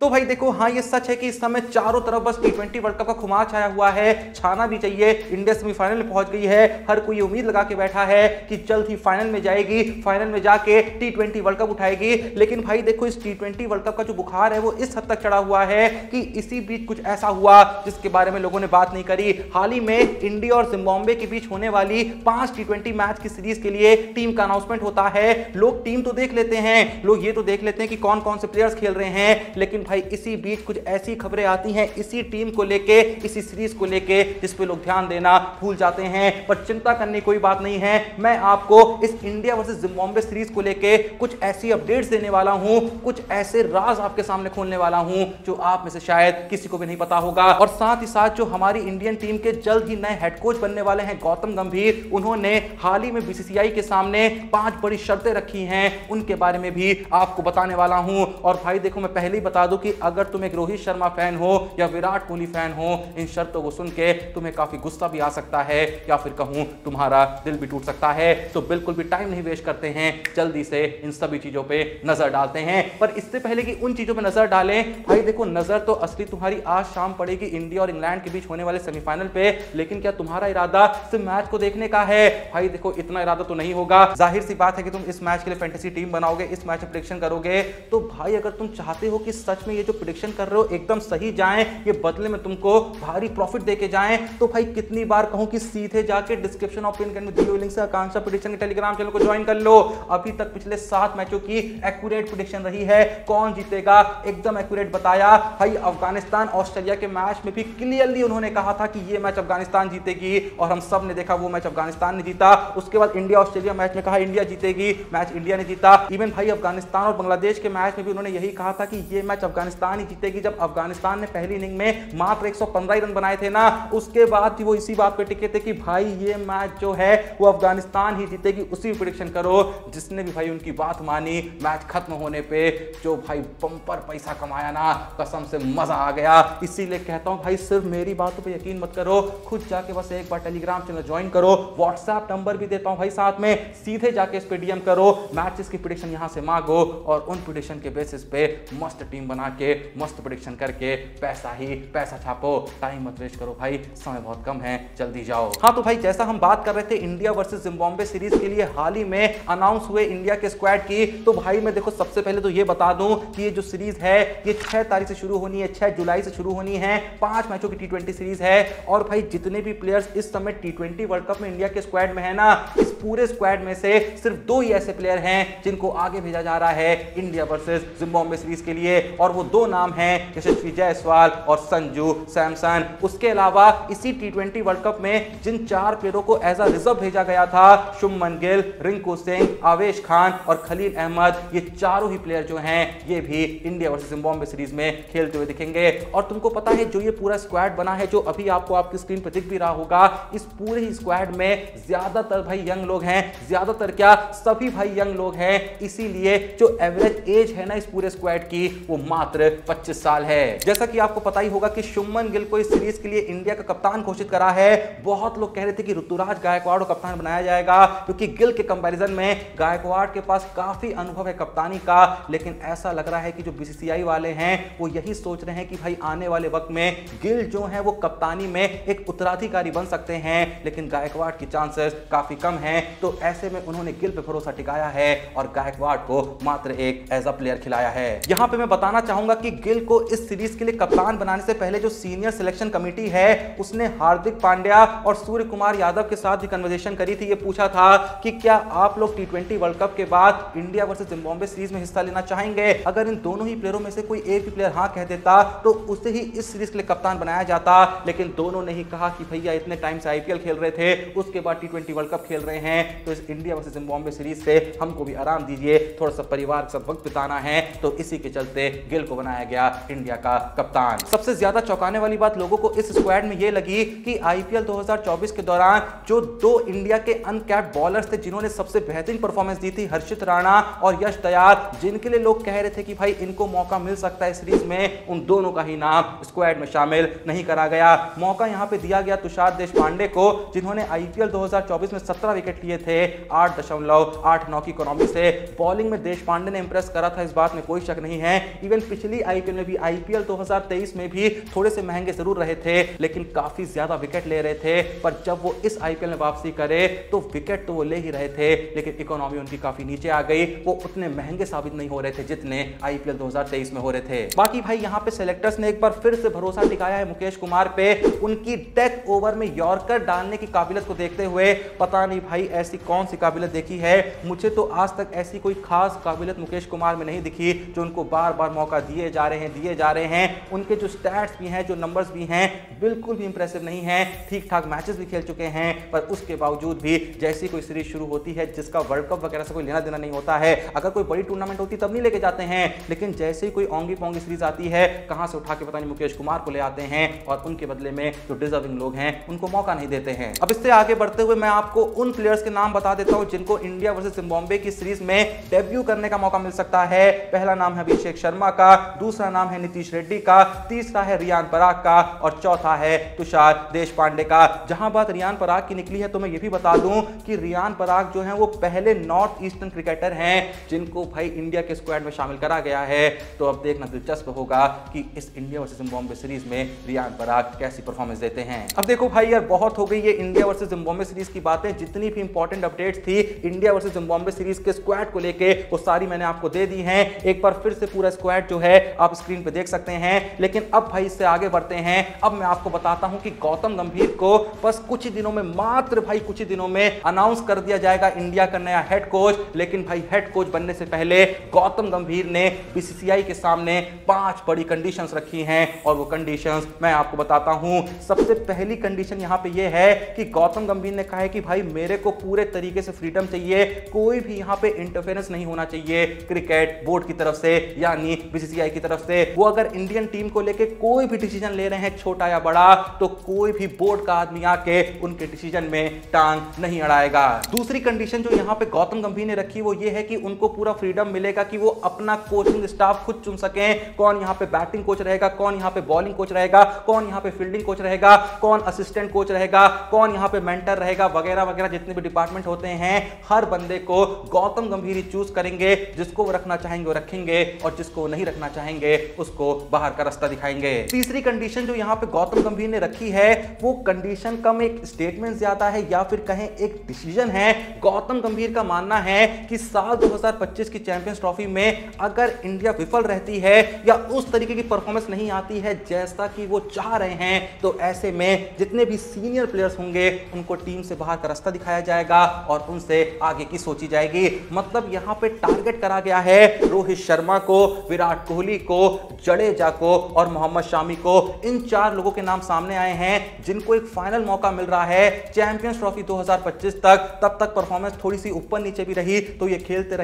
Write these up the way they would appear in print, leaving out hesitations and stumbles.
तो भाई देखो, हाँ ये सच है कि इस समय चारों तरफ बस टी20 वर्ल्ड कप का खुमार छाया हुआ है। छाना भी चाहिए, इंडिया सेमीफाइनल में पहुंच गई है। हर कोई उम्मीद लगा के बैठा है कि जल्द ही फाइनल में जाएगी, फाइनल में जाके टी20 वर्ल्ड कप उठाएगी। लेकिन भाई देखो, इस टी20 वर्ल्ड कप का जो बुखार है वो इस हद तक चढ़ा हुआ है कि इसी बीच कुछ ऐसा हुआ जिसके बारे में लोगों ने बात नहीं करी। हाल ही में इंडिया और जिम्बाब्वे के बीच होने वाली 5 टी20 मैच की सीरीज के लिए टीम का अनाउंसमेंट होता है। लोग टीम तो देख लेते हैं, लोग ये तो देख लेते हैं कि कौन कौन से प्लेयर्स खेल रहे हैं, लेकिन भाई इसी बीच कुछ ऐसी खबरें आती हैं इसी टीम को लेके, इसी सीरीज को लेके, जिस पे लोग ध्यान देना भूल जाते हैं। पर चिंता करने कोई बात नहीं है, मैं आपको इस इंडिया वर्सेस जिम्बाब्वे सीरीज को लेके कुछ ऐसी अपडेट्स देने वाला हूं, कुछ ऐसे राज आपके सामने खोलने वाला हूं जो आप में से शायद किसी को भी नहीं पता होगा। और साथ ही साथ जो हमारी इंडियन टीम के जल्द ही नए हेड कोच बनने वाले हैं गौतम गंभीर, उन्होंने हाल ही में बीसीसीआई के सामने 5 बड़ी शर्तें रखी हैं, उनके बारे में भी आपको बताने वाला हूं। और भाई देखो, मैं पहले ही बता दूं कि अगर तुम एक रोहित शर्मा फैन हो या विराट कोहली फैन हो, इन शर्तों को सुन के तुम्हें काफी गुस्सा भी आ सकता है या फिर कहूं तुम्हारा दिल भी टूट सकता है। तो बिल्कुल भी टाइम नहीं वेस्ट करते हैं, जल्दी से इन सभी चीजों पे नजर डालते हैं। पर इससे पहले कि उन चीजों पे नजर डालें, भाई देखो, नजर तो असली तुम्हारी आज शाम पड़ेगी इंडिया और इंग्लैंड के बीच होने वाले सेमीफाइनल पे। लेकिन क्या तुम्हारा इरादा सिर्फ मैच को देखने का है? भाई देखो, इतना इरादा तो नहीं होगा। जाहिर सी बात है कि तुम इस मैच के लिए फैंटेसी टीम बनाओगे, इस मैच में प्रेडिक्शन करोगे। तो भाई अगर तुम चाहते हो कि सच में ये जो प्रेडिक्शन कर रहे हो एकदम सही जाएं, ये बदले में तुमको भारी प्रॉफिट देके जाएं, तो भाई कितनी बार कहूं कि सीधे जाके डिस्क्रिप्शन ऑफ पिन में दिए हुए लिंक से आकांक्षा प्रेडिक्शन के टेलीग्राम चैनल को ज्वाइन कर लो। अभी तक पिछले 7 मैचों की एक्यूरेट प्रेडिक्शन रही है, कौन जीतेगा एकदम एक्यूरेट बताया। भाई अफगानिस्तान ऑस्ट्रेलिया के मैच में भी क्लियरली उन्होंने कहा था कि ये मैच अफगानिस्तान जीतेगी, और हम सब ने देखा वो मैच अफगानिस्तान ने जीता। उसके बाद इंडिया ऑस्ट्रेलिया मैच में कहा इंडिया जीतेगी, मैच इंडिया ने जीता। इवन भाई अफगानिस्तान और बांग्लादेश के मैच में भी उन्होंने यही कहा था कि ये मैच अफगानिस्तान ही जीतेगी। जब अफगानिस्तान ने पहली इनिंग में मात्र 115 रन बनाए थे ना, उसके बाद वो इसी बात पे टिके थे कि भाई ये मैच जो है वो अफगानिस्तान ही जीतेगी। उसी प्रेडिक्शन करो। जिसने भी भाई उनकी बात मानी, मैच खत्म होने पे जो भाई बम्पर पैसा कमाया ना, कसम से मजा आ गया। इसीलिए कहता हूं भाई, सिर्फ मेरी बातों पे यकीन मत करो, खुद जाके बस एक बार टेलीग्राम चैनल ज्वाइन करो। व्हाट्सएप नंबर भी देता हूं भाई साथ में, सीधे जाके इस पे डीएम करो, मैचेस की प्रेडिक्शन यहां से मांगो, और उन प्रेडिक्शन के बेसिस पे मस्त टीम बना के मस्त प्रेडिक्शन करके पैसा ही पैसा छापो। टाइम मत वेस्ट करो भाई, समय बहुत कम है, जल्दी जाओ। हाँ तो भाई, जैसा हम बात कर रहे थे इंडिया वर्सेस जिम्बाब्वे सीरीज के लिए हाल ही में अनाउंस हुए इंडिया के स्क्वाड की, तो भाई मैं देखो सबसे पहले तो ये बता दूं कि ये जो सीरीज है ये 6 तारीख से शुरू होनी है, 6 जुलाई से शुरू होनी है। 5 मैचों की टी20 सीरीज है। और भाई जितने भी प्लेयर्स इस समय टी20 वर्ल्ड कप में इंडिया के स्क्वाड में है ना, इस पूरे स्क्वाड में से सिर्फ 2 ही ऐसे प्लेयर हैं जिनको आगे भेजा जा रहा है इंडिया वर्सेस जिम्बाब्वे सीरीज के लिए, और वो 2 नाम हैं यशस्वी जायसवाल और संजू सैमसन। उसके अलावा इसी टी20 वर्ल्ड कप में जिन 4 प्लेयरों को एज अ रिजर्व भेजा गया था, शुभमन गिल, रिंकू सिंह, आवेश खान और खलील अहमद, ये चारों ही प्लेयर जो हैं ये भी इंडिया वर्सेस जिम्बाब्वे सीरीज में खेलते हुए दिखेंगे। और तुमको पता है जो ये पूरा स्क्वाड बना है, जो अभी आपको आपकी स्क्रीन पर दिख भी रहा होगा, इस पूरे ही स्क्वाड में ज्यादातर भाई यंग लोग हैं, ज्यादातर क्या सभी भाई यंग लोग हैं। इसीलिए जो एवरेज एज है ना इस पूरे स्क्वाड की, वो मात्र 25 साल है। जैसा कि आपको पता ही होगा कि शुभमन गिल को इस सीरीज के लिए इंडिया का कप्तान घोषित करा है। बहुत लोग कह रहे थे कि ऋतुराज गायकवाड़ को कप्तान बनाया जाएगा, क्योंकि गिल के कंपैरिजन में गायकवाड़ के पास काफी अनुभव है कप्तानी का। लेकिन ऐसा लग रहा है कि जो बीसीसीआई वाले हैं वो यही सोच रहे हैं कि भाई आने वाले वक्त में गिल जो है वो कप्तानी में एक उत्तराधिकारी बन सकते हैं, लेकिन गायकवाड़ की चांसेस काफी कम हैं। तो ऐसे में उन्होंने गिल पे भरोसा टिकाया है और गायकवाड़ को मात्र एक एज अ प्लेयर खिलाया है। यहां पे मैं बताना चाहूंगा कि गिल को इस सीरीज के लिए कप्तान बनाने से पहले जो सीनियर सिलेक्शन कमेटी है उसने हार्दिक पांड्या और सूर्य कुमार यादव के साथ भी कन्वर्सेशन करी थी। ये पूछा था कि क्या आप लोग टी20 वर्ल्ड कप के बाद इंडिया वर्सेस जिम्बाब्वे सीरीज में हिस्सा लेना चाहेंगे। अगर इन दोनों ही प्लेयरों में से कोई एक भी प्लेयर हाँ कह देता तो उसे ही इस सीरीज के लिए कप्तान बनाया जाता। लेकिन दोनों ने ही कहा कि भैया इतने टाइम से आईपीएल खेल रहे थे, उसके बाद टी20 वर्ल्ड कप खेल रहे हैं, तो इस इंडिया वर्सेस जिम्बाब्वे सीरीज से हमको भी आराम दीजिए, थोड़ा सा परिवार के साथ वक्त बिताना है। तो इसी के चलते गिल को बनाया गया इंडिया का कप्तान। सबसे ज्यादा चौंकाने वाली बात लोगों को इस स्क्वाड में यह लगी कि आईपीएल 2024 के दौरान जो 2 इंडिया के अनकैप्ड बॉलर्स थे जिन्होंने सबसे बेहतरीन परफॉर्मेंस दी थी, हर्षित राणा और यश दयाल, जिनके लिए लोग कह रहे थे कि भाई इनको मौका मिल सकता है सीरीज में, उन दोनों का ही नाम स्क्वाड में शामिल नहीं करा गया। मौका यहां पे दिया गया तुषार देशपांडे को, जिन्होंने आईपीएल 2024 में 17 विकेट विकेट लिए थे 8.89 की इकोनॉमी से। बॉलिंग में देश पांडे ने इंप्रेस करा था, इस बात में कोई शक नहीं है। इवन पिछली आईपीएल में भी, आईपीएल 2023 में भी थोड़े से महंगे जरूर रहे थे, लेकिन काफी ज्यादा विकेट ले रहे थे। पर जब वो इस आईपीएल में वापसी करे तो विकेट तो वो ले ही रहे थे, लेकिन इकोनॉमी उनकी काफी नीचे आ गई। वो उतने महंगे साबित नहीं हो रहे थे जितने आईपीएल 2023 में हो रहे थे। बाकी भाई यहाँ पे सेलेक्टर्स ने एक बार फिर से भरोसा टिकाया है मुकेश कुमार पे। उनकी डेथ ओवर में यॉर्कर डालने की काबिलियत को देखते हुए पता नहीं भाई ऐसी कौन सी काबिलियत देखी है, मुझे तो आज तक ऐसी कोई खास काबिलियत मुकेश कुमार में नहीं दिखी जो उनको बार बार मौका दिए जा रहे हैं। उनके जो स्टैट्स भी हैं, जो नंबर्स भी हैं, बिल्कुल भी इंप्रेसिव नहीं है। ठीक ठाक मैचेस भी खेल चुके हैं, पर उसके बावजूद भी जैसी कोई सीरीज शुरू होती है जिसका वर्ल्ड कप वगैरह से कोई लेना देना नहीं होता है, अगर कोई बड़ी टूर्नामेंट होती तब नहीं लेके जाते हैं, लेकिन जैसे ही कोई ओंगी पोंगी सीरीज आती है कहां से उठा के पता नहीं मुकेश कुमार को ले आते हैं और उनके बदले में जो डिजर्विंग लोग हैं उनको मौका नहीं देते हैं। अब इससे आगे बढ़ते हुए मैं आपको उन प्लेयर्स के नाम बता देता हूं जिनको इंडिया वर्सेस जिम्बाब्वे की सीरीज में डेब्यू करने का मौका मिल सकता है। पहला नाम है अभिषेक शर्मा का, दूसरा नाम है नीतीश रेड्डी का, तीसरा है रियान पराग का और चौथा है तुषार देशपांडे का। जहां बात रियान पराग की निकली है तो मैं ये भी बता दूं कि रियान पराग जो है वो पहले नॉर्थ ईस्टर्न क्रिकेटर हैं जिनको भाई इंडिया के स्क्वाड में शामिल करा गया है। तो अब देखना दिलचस्प होगा कि इस इंडिया वर्सेस जिम्बाब्वे सीरीज में रियान पराग कैसी परफॉर्मेंस देते हैं। अब देखो भाई यार, बहुत हो गई ये इंडिया वर्सेस जिम्बाब्वे सीरीज की बातें। जितनी भी इंपॉर्टेंट अपडेट्स थी इंडिया वर्सेस जिम्बाब्वे सीरीज के स्क्वाड को लेके वो सारी मैंने आपको दे दी हैं। एक बार फिर से पूरा स्क्वाड जो है आप स्क्रीन पे देख सकते हैं। लेकिन अब भाई इससे आगे बढ़ते हैं। अब मैं आपको बताता हूं कि गौतम गंभीर को बस कुछ ही दिनों में, मात्र भाई कुछ ही दिनों में अनाउंस कर दिया जाएगा इंडिया का नया हेड कोच। लेकिन भाई हेड कोच बनने से पहले गौतम गंभीर ने बीसीसीआई के सामने 5 बड़ी कंडीशंस रखी हैं और वो कंडीशंस मैं आपको बताता हूं। सबसे पहली कंडीशन यहां पे ये है कि गौतम गंभीर ने कहा है कि भाई मेरे को पूरे तरीके से फ्रीडम चाहिए, कोई भी यहां पे इंटरफेरेंस नहीं होना चाहिए क्रिकेट बोर्ड की तरफ से, यानी बीसीसीआई की तरफ से। वो अगर इंडियन टीम को लेके कोई भी डिसीजन ले रहे हैं छोटा या बड़ा, तो कोई भी बोर्ड का आदमी आके उनके डिसीजन में टांग नहीं अड़ाएगा। दूसरी कंडीशन जो यहां पे गौतम गंभीर ने रखी वो ये है कि उनको पूरा फ्रीडम मिलेगा कि वो अपना कोचिंग स्टाफ खुद चुन सकें। कौन यहां पे बैटिंग कोच रहेगा, कौन यहां पे बॉलिंग कोच रहेगा, कौन यहां पे फील्डिंग कोच रहेगा, कौन असिस्टेंट कोच रहेगा, कौन यहां पे मेंटर रहेगा, वगैरह वगैरह जितने भी डिपार्टमेंट होते हैं हर बंदे को गौतम गंभीर ही चूज करेंगे। जिसको वो रखना चाहेंगे वो रखेंगे और जिसको नहीं रखना चाहेंगे उसको बाहर का रास्ता दिखाएंगे। तीसरी कंडीशन जो यहां पे गौतम गंभीर ने रखी है वो कंडीशन कम एक स्टेटमेंट ज्यादा है या फिर कहें एक डिसीजन है। गौतम गंभीर का मानना है कि साल 2025 की चैंपियंस ट्रॉफी में अगर इंडिया विफल रहती है या उस तरीके की परफॉर्मेंस नहीं आती है जैसा कि वो चाह रहे हैं, तो ऐसे में जितने भी सीनियर प्लेयर्स होंगे उनको टीम से बाहर का रास्ता दिखाया जाएगा और उनसे आगे की सोची जाएगी। मतलब यहां पे टारगेट करा गया है रोहित शर्मा को, विराट कोहली को, जडेजा को और मोहम्मद शामी को। इन 4 लोगों के नाम सामने आए हैं जिनको एक फाइनल मौका मिल रहा है चैंपियंस ट्रॉफी 2025 तक। तब तक परफॉर्मेंस थोड़ी सी ऊपर नीचे भी रही तो ये खेलते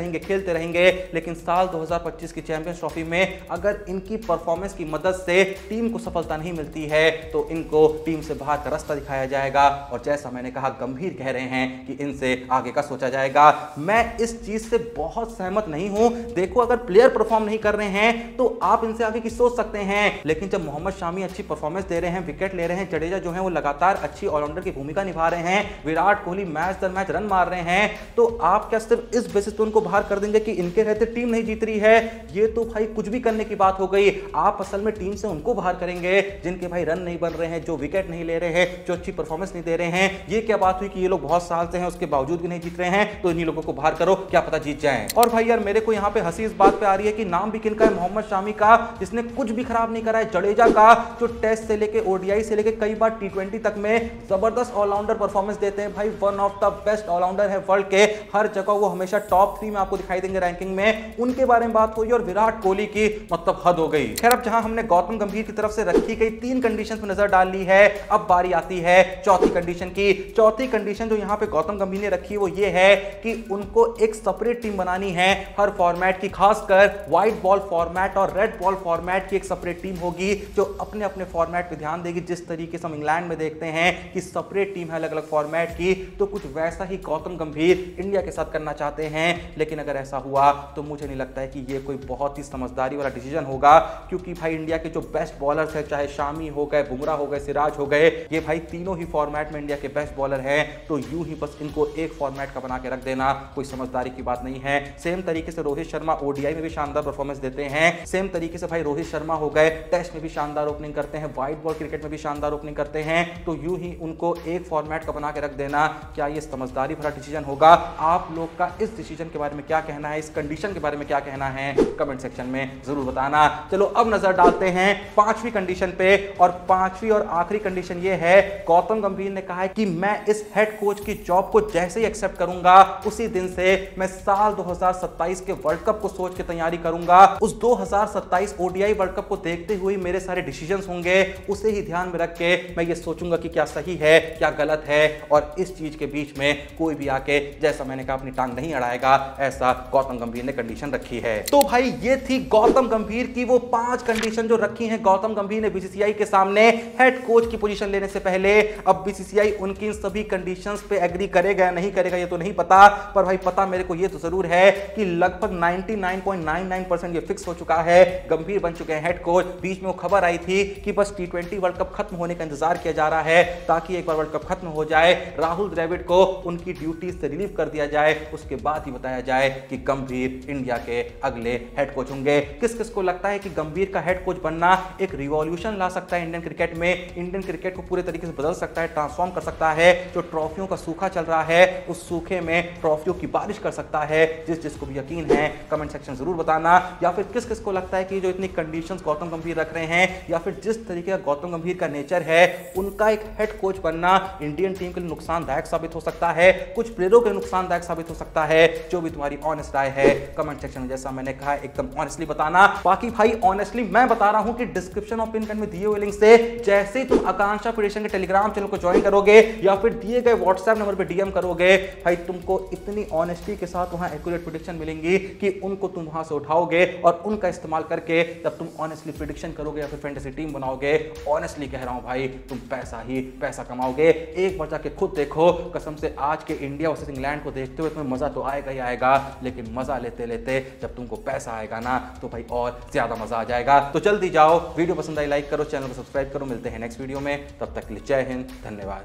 रहेंगे, लेकिन साल 2025 की चैंपियंस ट्रॉफी में अगर इनकी परफॉर्मेंस की मदद से टीम को सफलता नहीं मिलती है तो इनको टीम से बाहर का रास्ता दिखाया जाएगा। और जैसा मैंने कहा, गंभीर कह रहे हैं कि इनसे आगे का सोचा जाएगा। मैं इस चीज से बहुत सहमत नहीं हूं। देखो, अगर प्लेयर परफॉर्म नहीं कर रहे हैं तो आप इनसे आगे की सोच सकते हैं, लेकिन जब मोहम्मद शामी अच्छी परफॉर्मेंस दे रहे हैं, विकेट ले रहे हैं, जडेजा जो है वो लगातार अच्छी ऑलराउंडर की भूमिका निभा रहे हैं, विराट कोहली मैच दर मैच रन मार रहे हैं, तो आप क्या सिर्फ इस बेसिस पे उनको बाहर कर देंगे कि इनके रहते टीम नहीं जीत रही है? ये तो भाई कुछ भी करने की बात हो गई। आप असल में टीम से उनको बाहर करेंगे जिनके भाई रन नहीं बन रहे हैं, जो विकेट नहीं ले रहे हैं, जो अच्छी परफॉर्मेंस नहीं दे रहे हैं। ये क्या बात हुई कि ये लोग बहुत साल से हैं उसके बावजूद भी नहीं जीत रहे हैं, तो इन्हीं लोगों को बाहर करो, क्या पता जीत जाएं। और भाई यार, मेरे को यहाँ पे हंसी इस बात पे आ रही है कि नाम भी किनका है, मोहम्मद शामी का, जिसने कुछ भी खराब नहीं करा है, जडेजा का जो टेस्ट से लेके ओडीआई से लेके कई बार T20 तक में जबरदस्त ऑलराउंडर परफॉर्मेंस देते हैं। भाई one of the best allrounder है वर्ल्ड के, हर जगह वो हमेशा टॉप 3 में आपको दिखाई देंगे रैंकिंग में। उनके बारे में बात हुई और विराट कोहली की मतलब हद हो गई। खैर, अब जहां हमने गौतम गंभीर की तरफ से रखी गई 3 कंडीशन पर नजर डाल ली है, अब बारी आती है चौथी कंडीशन की। चौथी कंडीशन जो यहां पे गौतम गंभीर ने रखी वो ये है कि उनको एक सेपरेट टीम बनानी है हर फॉर्मेट की, खासकर व्हाइट बॉल फॉर्मेट और रेड बॉल फॉर्मेट की एक सेपरेट टीम होगी जो अपने अपने फॉर्मेट पे ध्यान देगी। जिस तरीके से हम इंग्लैंड में देखते हैं कि सेपरेट टीम है अलग अलग फॉर्मेट की, तो कुछ वैसा ही गौतम गंभीर इंडिया के साथ करना चाहते हैं। लेकिन अगर ऐसा हुआ तो मुझे नहीं लगता है कि ये कोई बहुत ही समझदारी वाला डिसीजन होगा, क्योंकि भाई इंडिया के जो बेस्ट बॉलर्स हैं, चाहे शामी हो गए, बुमराह हो गए, सिराज हो गए, ये भाई तीनों ही फॉर्मेट में इंडिया के बेस्ट बॉलर हैं। तो यूं ही बस इनको एक फॉर्मेट का बना के रख देना कोई समझदारी की बात नहीं है। सेम तरीके से रोहित शर्मा ओडीआई में भी शानदार परफॉर्मेंस देते हैं, सेम तरीके से भाई रोहित शर्मा हो गए टेस्ट में भी शानदार ओपनिंग करते हैं, व्हाइट बॉल क्रिकेट में भी शानदार ओपनिंग करते हैं। तो यूं ही उनको एक फॉर्मेट का बना के रख देना, क्या ये समझदारी भरा डिसीजन होगा? आप लोग का इस डिसीजन के बारे में क्या कहना है, इस कंडीशन के बारे में क्या कहना है, कमेंट सेक्शन में जरूर बताना। चलो अब नजर डालते हैं पांचवी कंडीशन पे, और पांचवी और आखिरी कंडीशन ये है, गौतम गंभीर ने कहा है कि मैं इस हेड कोच की जॉब को जैसे ही एक्सेप्ट करूंगा उसी दिन से मैं साल 2027 के वर्ल्ड कप को सोच के तैयारी करूंगा। उस 2027 ओडीआई वर्ल्ड कप को देखते हुए मेरे सारे डिसीजंस होंगे, उसे ही ध्यान में रख के मैं ये सोचूंगा कि क्या सही है क्या गलत है, और इस चीज के बीच में कोई भी आके, जैसा मैंने कहा, अपनी टांग नहीं अड़ाएगा। ऐसा गौतम गंभीर ने कंडीशन रखी है। तो भाई ये थी गौतम गंभीर की वो 5 कंडीशन जो रखी हैं गौतम गंभीर ने बीसीसीआई के सामने हेड कोच की पोजीशन लेने से पहले। अब बीसीसीआई उनकी इन सभी कंडीशंस पे एग्री करेगा या नहीं करेगा ये तो नहीं पता, पर भाई पता मेरे को ये तो जरूर है कि लगभग 99.99% ये फिक्स हो चुका है, गंभीर बन चुके हैं हेड कोच। बीच में वो खबर आई थी कि बस T20 वर्ल्ड कप खत्म होने का इंतजार किया जा रहा है, ताकि एक बार वर्ल्ड कप खत्म हो जाए, राहुल द्रविड़ को उनकी ड्यूटी से रिलीव कर दिया जाए, उसके बाद ही बताया जाए कि गंभीर इंडिया के अगले हेड कोच होंगे। किस किस को लगता है कि गंभीर का हेड कोच बनना एक रिवॉल्यूशन ला सकता है इंडियन क्रिकेट में, इंडियन क्रिकेट को पूरे तरीके से बदल सकता है, ट्रांसफॉर्म कर सकता है, जो ट्रॉफियों का सूखा चल रहा है उस सूखे में ट्रॉफियों की बारिश कर सकता है? जिस जिसको भी यकीन है कमेंट सेक्शन जरूर बताना। या फिर किस किस को लगता है कि जो इतनी कंडीशंस गौतम गंभीर रख रहे हैं, या फिर जिस तरीके का गौतम गंभीर का नेचर है, उनका एक हेड कोच बनना इंडियन टीम के लिए नुकसानदायक साबित हो सकता है, कुछ प्लेयरों के लिए नुकसानदायक साबित हो सकता है? जो भी तुम्हारी ऑनेस्ट राय है कमेंट सेक्शन में, जैसा मैंने कहा, एकदम ऑनेस्टली बताना। बाकी भाई ऑनेस्टली मैं बता रहा हूं कि डिस्क्रिप्शन और पिन में दिए हुए लिंक से जैसे ही तुम आकांक्षा प्रेडिक्शन के टेलीग्राम चैनल को ज्वाइन करोगे या फिर दिए गए व्हाट्सएप नंबर पर डीएम करोगे, भाई तुमको इतनी ऑनेस्टी के साथ वहां एक्यूरेट प्रेडिक्शन मिलेंगी कि उनको तुम वहां से उठाओगे और उनका इस्तेमाल करके जब तुम ऑनेस्टली प्रेडिक्शन करोगे या फिर फैंटेसी टीम बनाओगे, ऑनेस्टली कह रहा हूं भाई, तुम पैसा ही पैसा कमाओगे। एक बार जाके खुद देखो, कसम से आज के इंडिया वर्सेस इंग्लैंड को देखते हुए तुम्हें मजा तो आएगा ही आएगा, लेकिन मजा लेते लेते जब तुमको पैसा आएगा ना तो भाई और ज्यादा मजा आ जाएगा। तो जल्दी जाओ, वीडियो पसंद आई लाइक करो, चैनल को सब्सक्राइब करो। मिलते हैं नेक्स्ट वीडियो में, तब तक के लिए जय हिंद, धन्यवाद।